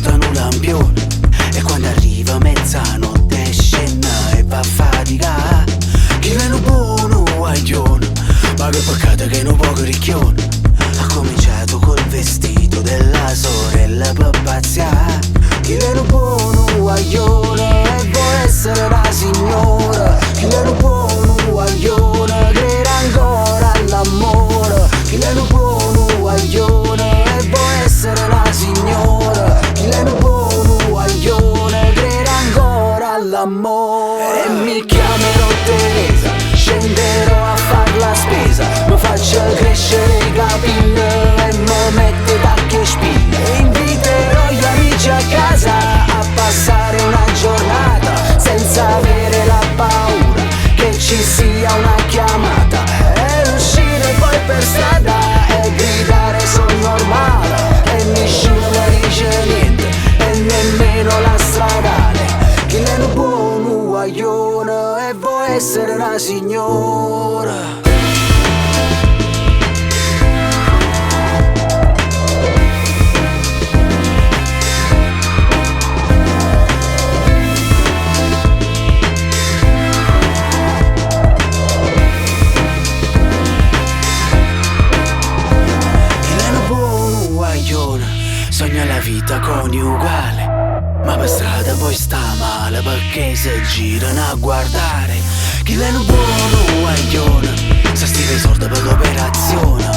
portano un lampione e quando arriva mezzanotte scena e va a fatica. Chi è un buono guaglione, ma che peccato che non poco ricchione. Ha cominciato col vestito della sorella per pazziare. Chi è un buono guaglione e vuole essere la signora. Chi è un buono guaglione, crede ancora all'amore. Chi è un buono guaglione e vuole essere la signora. Chi è un buono guaglione, crede ancora all'amore. E mi chiamerò Teresa, scenderò a far la spesa, mi faccio crescere i capelli e mi metto tacche e spille. Inviterò gli amici a casa a passare una giornata senza avere la paura che ci sia una chiamata. E uscire poi per strada e gridare son normale e nessuno mi dice niente e nemmeno la stradale. Chi è un buono guaglione e vuole essere una signora. Sogna la vita coniugale, ma per strada poi sta male perché se girano a guardare. Chi è un buono guaglione, sa stile sorda per l'operazione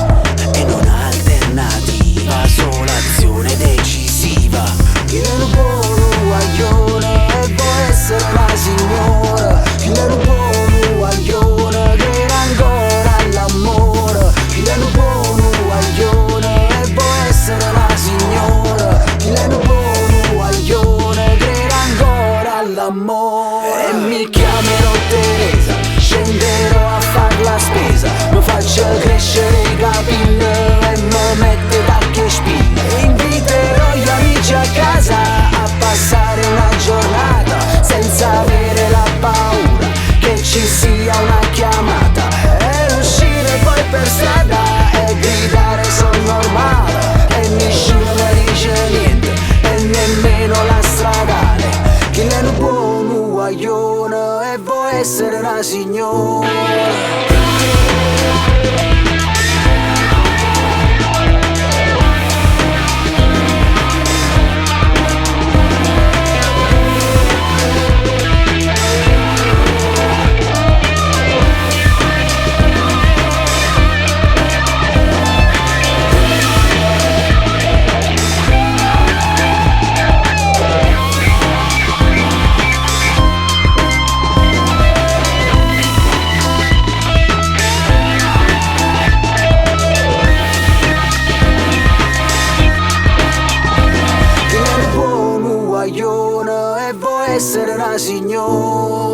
e non ha alternativa, solo azione decisiva. Chi è un buono guaglione e vuole essere la signora. Chi è un buono guaglione, crede ancora all'amore. Chi è un buono guaglione e vuole essere la signora. Chi è un buono guaglione, crede ancora all'amore. E mi chiamerò Teresa, scenderò a far la spesa, mi faccio crescere i capelli e mi metto tacche e spille. Inviterò gli amici a casa a passare una giornata senza avere la paura che ci sia una chiamata. E uscire poi per strada e gridare son normale e nessuno mi dice niente e nemmeno la stradale. Chi è un buono guaglione e vuole essere una signora. E vuole essere una signora.